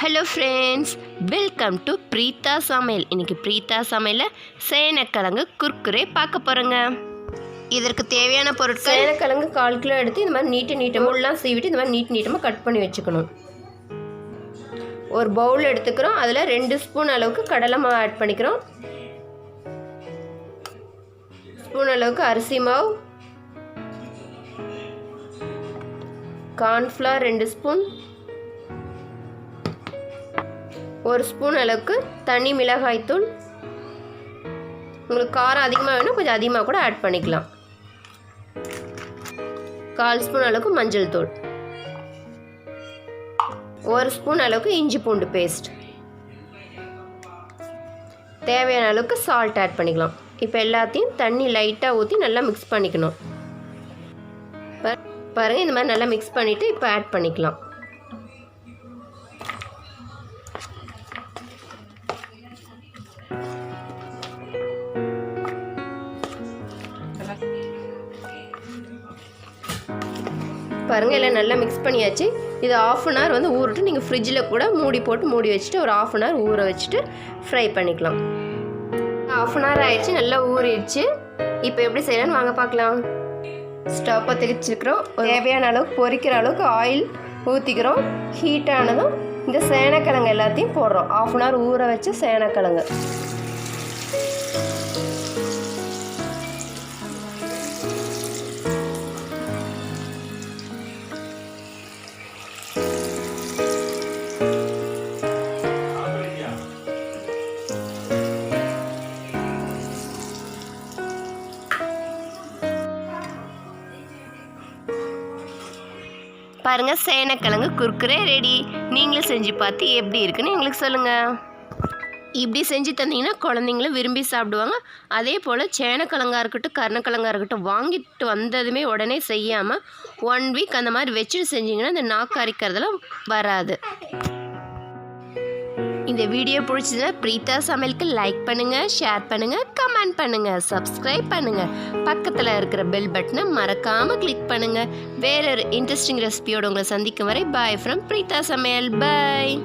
Hello friends, welcome to Preetha சமையல். இன்றைக்கி பிரீத்தா சமையலில் சேனக்கிழங்கு குர்குரே பார்க்க போகிறோங்க. இதற்கு தேவையான பொருட்கள்: சேனக்கிழங்கு 1/4 கிலோ எடுத்து இந்த மாதிரி நீட்டமாக சீவிட்டு இந்த மாதிரி நீட்டமாக கட் பண்ணி வச்சுக்கணும். ஒரு பவுல் எடுத்துக்கிறோம். அதில் 2 ஸ்பூன் அளவுக்கு கடலை மாவு ஆட் பண்ணிக்கிறோம். ஸ்பூன் அளவுக்கு அரிசி மாவு, கார்ன்ஃப்ளவர் 2 ஸ்பூன், 1 ஸ்பூன் அளவுக்கு தனி மிளகாய்த்தூள். உங்களுக்கு காரம் அதிகமாக வேணும், கொஞ்சம் அதிகமாக கூட ஆட் பண்ணிக்கலாம். 1/4 ஸ்பூன் அளவுக்கு மஞ்சள் தூள், 1 ஸ்பூன் அளவுக்கு இஞ்சி பூண்டு பேஸ்ட், தேவையான அளவுக்கு சால்ட் ஆட் பண்ணிக்கலாம். இப்போ எல்லாத்தையும் தண்ணி லைட்டாக ஊற்றி நல்லா மிக்ஸ் பண்ணிக்கணும். பாருங்கள், இந்த மாதிரி நல்லா மிக்ஸ் பண்ணிவிட்டு இப்போ ஆட் பண்ணிக்கலாம். பாருங்கள், எல்லாம் நல்லா மிக்ஸ் பண்ணியாச்சு. இது 1/2 hour வந்து ஊறட்டு. நீங்கள் ஃப்ரிட்ஜில் கூட மூடி போட்டு மூடி வச்சுட்டு ஒரு 1/2 hour ஊற வச்சுட்டு ஃப்ரை பண்ணிக்கலாம். 1/2 hour ஆயிடுச்சு, நல்லா ஊறிடுச்சு. இப்போ எப்படி செய்யலான்னு வாங்க பார்க்கலாம். ஸ்டவ் பற்ற வச்சுக்கிறோம். தேவையான அளவுக்கு பொரிக்கிற அளவுக்கு ஆயில் ஊற்றிக்கிறோம். ஹீட் ஆனதும் இந்த சேனக்கிழங்கு எல்லாத்தையும் போடுறோம். 1/2 hour ஊற வச்ச சேனக்கிழங்கு. பாருங்கள், சேனக்கிழங்கு குர்குரே ரெடி. நீங்களும் செஞ்சு பார்த்து எப்படி இருக்குன்னு எங்களுக்கு சொல்லுங்கள். இப்படி செஞ்சு தந்தீங்கன்னா குழந்தைங்களும் விரும்பி சாப்பிடுவாங்க. அதே போல் சேனக்கிழங்கா இருக்கட்டும், கருணக்கிழங்கா இருக்கட்டும், வாங்கிட்டு வந்ததுமே உடனே செய்யாமல் 1 week அந்த மாதிரி வச்சுட்டு செஞ்சிங்கன்னா இந்த நாக்கு அரிக்கிறதுலாம் வராது. இந்த வீடியோ பிடிச்சதுன்னா பிரீத்தா சமையலுக்கு லைக் பண்ணுங்கள், ஷேர் பண்ணுங்கள், கமெண்ட் பண்ணுங்கள், சப்ஸ்கிரைப் பண்ணுங்கள். பக்கத்தில் இருக்கிற பெல் பட்டனை மறக்காமல் கிளிக் பண்ணுங்கள். வேறொரு இன்ட்ரெஸ்டிங் ரெசிபியோடு உங்களை சந்திக்கும் வரை பாய் ஃப்ரம் பிரீத்தா சமையல். பாய்.